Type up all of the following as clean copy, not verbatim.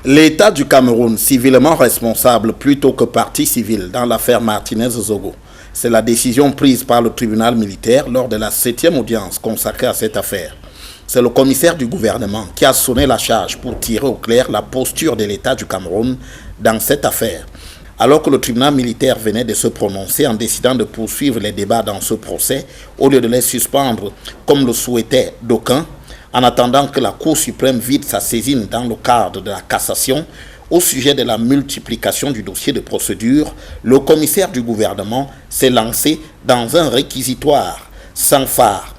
L'État du Cameroun, civilement responsable plutôt que partie civile dans l'affaire Martinez-Zogo, c'est la décision prise par le tribunal militaire lors de la 7e audience consacrée à cette affaire. C'est le commissaire du gouvernement qui a sonné la charge pour tirer au clair la posture de l'État du Cameroun dans cette affaire. Alors que le tribunal militaire venait de se prononcer en décidant de poursuivre les débats dans ce procès, au lieu de les suspendre comme le souhaitaient d'aucuns, en attendant que la Cour suprême vide sa saisine dans le cadre de la cassation, au sujet de la multiplication du dossier de procédure, le commissaire du gouvernement s'est lancé dans un réquisitoire sans phare.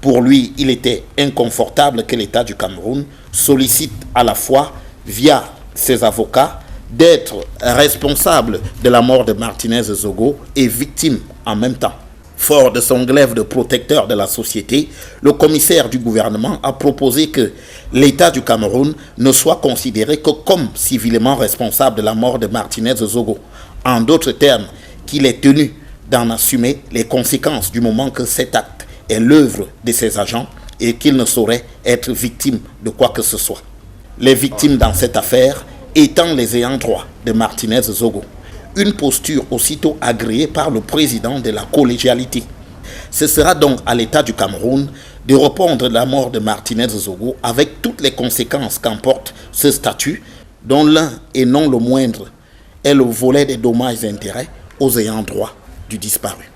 Pour lui, il était inconfortable que l'État du Cameroun sollicite à la fois, via ses avocats, d'être responsable de la mort de Martinez-Zogo et victime en même temps. Fort de son glaive de protecteur de la société, le commissaire du gouvernement a proposé que l'État du Cameroun ne soit considéré que comme civilement responsable de la mort de Martinez-Zogo. En d'autres termes, qu'il est tenu d'en assumer les conséquences du moment que cet acte est l'œuvre de ses agents et qu'il ne saurait être victime de quoi que ce soit. Les victimes dans cette affaire étant les ayants droit de Martinez-Zogo. Une posture aussitôt agréée par le président de la collégialité. Ce sera donc à l'État du Cameroun de répondre de la mort de Martinez-Zogo avec toutes les conséquences qu'emporte ce statut, dont l'un et non le moindre est le volet des dommages et intérêts aux ayants droit du disparu.